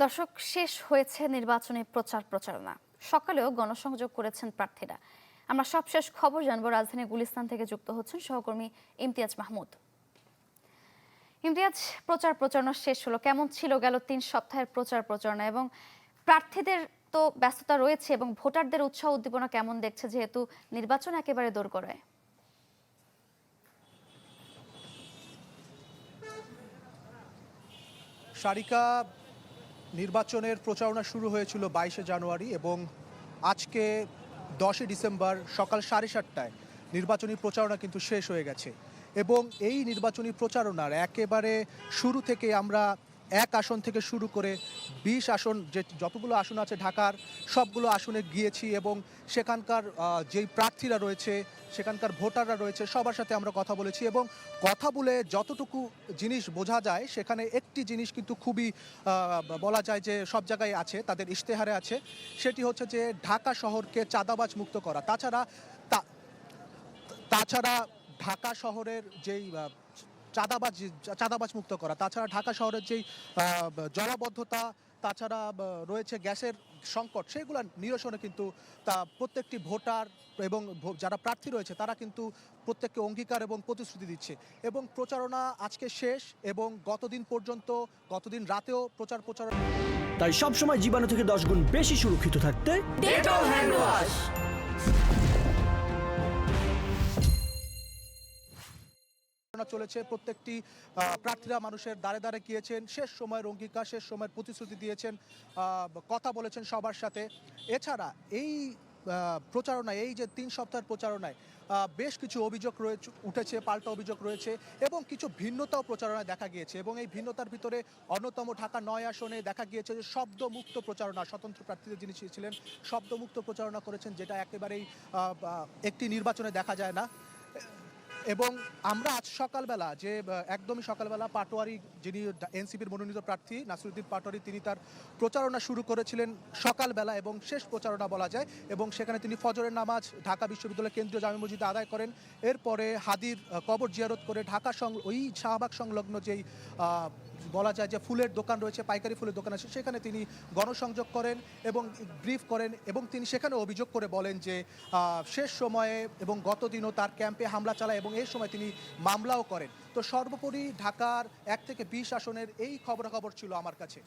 দর্শক, শেষ হয়েছে নির্বাচনী প্রচার প্রচারণা। সকালেও গণসংযোগ করেছেন প্রার্থীরা। আমরা সবশেষ খবর জানবো। রাজধানী গুলিস্তান থেকে যুক্ত হচ্ছেন সহকর্মী ইমতিয়াজ মাহমুদ। ইমতিয়াজ, প্রচার প্রচারণা শেষ হলো, কেমন ছিল গেল 3 সপ্তাহের প্রচার প্রচারণা এবং প্রার্থীদের তো ব্যস্ততা রয়েছে এবং ভোটারদের উৎসাহ উদ্দীপনা কেমন দেখছে, যেহেতু নির্বাচন একেবারে দোরগোড়ায়? সারিকা, নির্বাচনের প্রচারণা শুরু হয়েছিল 22শে জানুয়ারি এবং আজকে 10শে ডিসেম্বর সকাল 7:30টায় নির্বাচনী প্রচারণা কিন্তু শেষ হয়ে গেছে। এবং এই নির্বাচনী প্রচারণার একেবারে শুরু থেকে আমরা 1 আসন থেকে শুরু করে 20 আসন, যে যতগুলো আসন আছে ঢাকার, সবগুলো আসনে গিয়েছি এবং সেখানকার যেই প্রার্থীরা রয়েছে, সেখানকার ভোটাররা রয়েছে, সবার সাথে আমরা কথা বলেছি এবং কথা বলে যতটুকু জিনিস বোঝা যায়, সেখানে একটি জিনিস কিন্তু খুবই বলা যায় যে সব জায়গায় আছে, তাদের ইশতেহারে আছে। সেটি হচ্ছে যে ঢাকা শহরকে চাঁদাবাজ মুক্ত করা। তাছাড়া ঢাকা শহরের যেই চাঁদাবাজ মুক্ত করা, তাছাড়া ঢাকা শহরের যেই জলাবদ্ধতা, তাছাড়া রয়েছে গ্যাসের সংকট, সেগুলো নিরসনে কিন্তু প্রত্যেকটি ভোটার এবং যারা প্রার্থী রয়েছে তারা কিন্তু প্রত্যেককে অঙ্গীকার এবং প্রতিশ্রুতি দিচ্ছে। এবং প্রচারণা আজকে শেষ এবং গতদিন রাতেও প্রচারণা। তাই সবসময় জীবাণু থেকে 10 গুণ বেশি সুরক্ষিত থাকতে ডেটল হ্যান্ড ওয়াশ। চলেছে, প্রত্যেকটি প্রার্থীরা মানুষের দ্বারে দ্বারে গিয়েছেন, শেষ সময়ের অঙ্গীকার, শেষ সময়ের প্রতিশ্রুতি দিয়েছেন, কথা বলেছেন সবার সাথে। এছাড়া এই প্রচারণায়, এই যে 3 সপ্তাহের প্রচারণায় বেশ কিছু অভিযোগ উঠেছে, পাল্টা অভিযোগ রয়েছে এবং কিছু ভিন্নতাও প্রচারণায় দেখা গিয়েছে। এবং এই ভিন্নতার ভিতরে অন্যতম ঢাকা 9 আসনে দেখা গিয়েছে যে শব্দমুক্ত প্রচারণা, স্বতন্ত্র প্রার্থীদের যিনি ছিলেন শব্দমুক্ত প্রচারণা করেছেন, যেটা একেবারেই একটি নির্বাচনে দেখা যায় না। এবং আমরা আজ সকালবেলা একদমই সকালবেলা পাটোয়ারি, যিনি এনসিপির মনোনীত প্রার্থী নাসিরুদ্দিন পাটোয়ারি, তিনি তার প্রচারণা শুরু করেছিলেন সকালবেলা এবং শেষ প্রচারণা বলা যায়। এবং সেখানে তিনি ফজরের নামাজ ঢাকা বিশ্ববিদ্যালয় কেন্দ্রীয় জামে মসজিদে আদায় করেন। এরপরে হাদির কবর জিয়ারত করে ওই শাহবাগ সংলগ্ন যেই বলা যায় যে ফুলের দোকান রয়েছে, পাইকারি ফুলের দোকান আছে, সেখানে তিনি গণসংযোগ করেন এবং ব্রিফ করেন। এবং তিনি সেখানে অভিযোগ করে বলেন যে শেষ সময়ে এবং গত দিনও তার ক্যাম্পে হামলা চালায় এবং এই সময় তিনি মামলাও করেন। তো সর্বোপরি ঢাকার 1 থেকে 20 আসনের এই খবরাখবর ছিল আমার কাছে।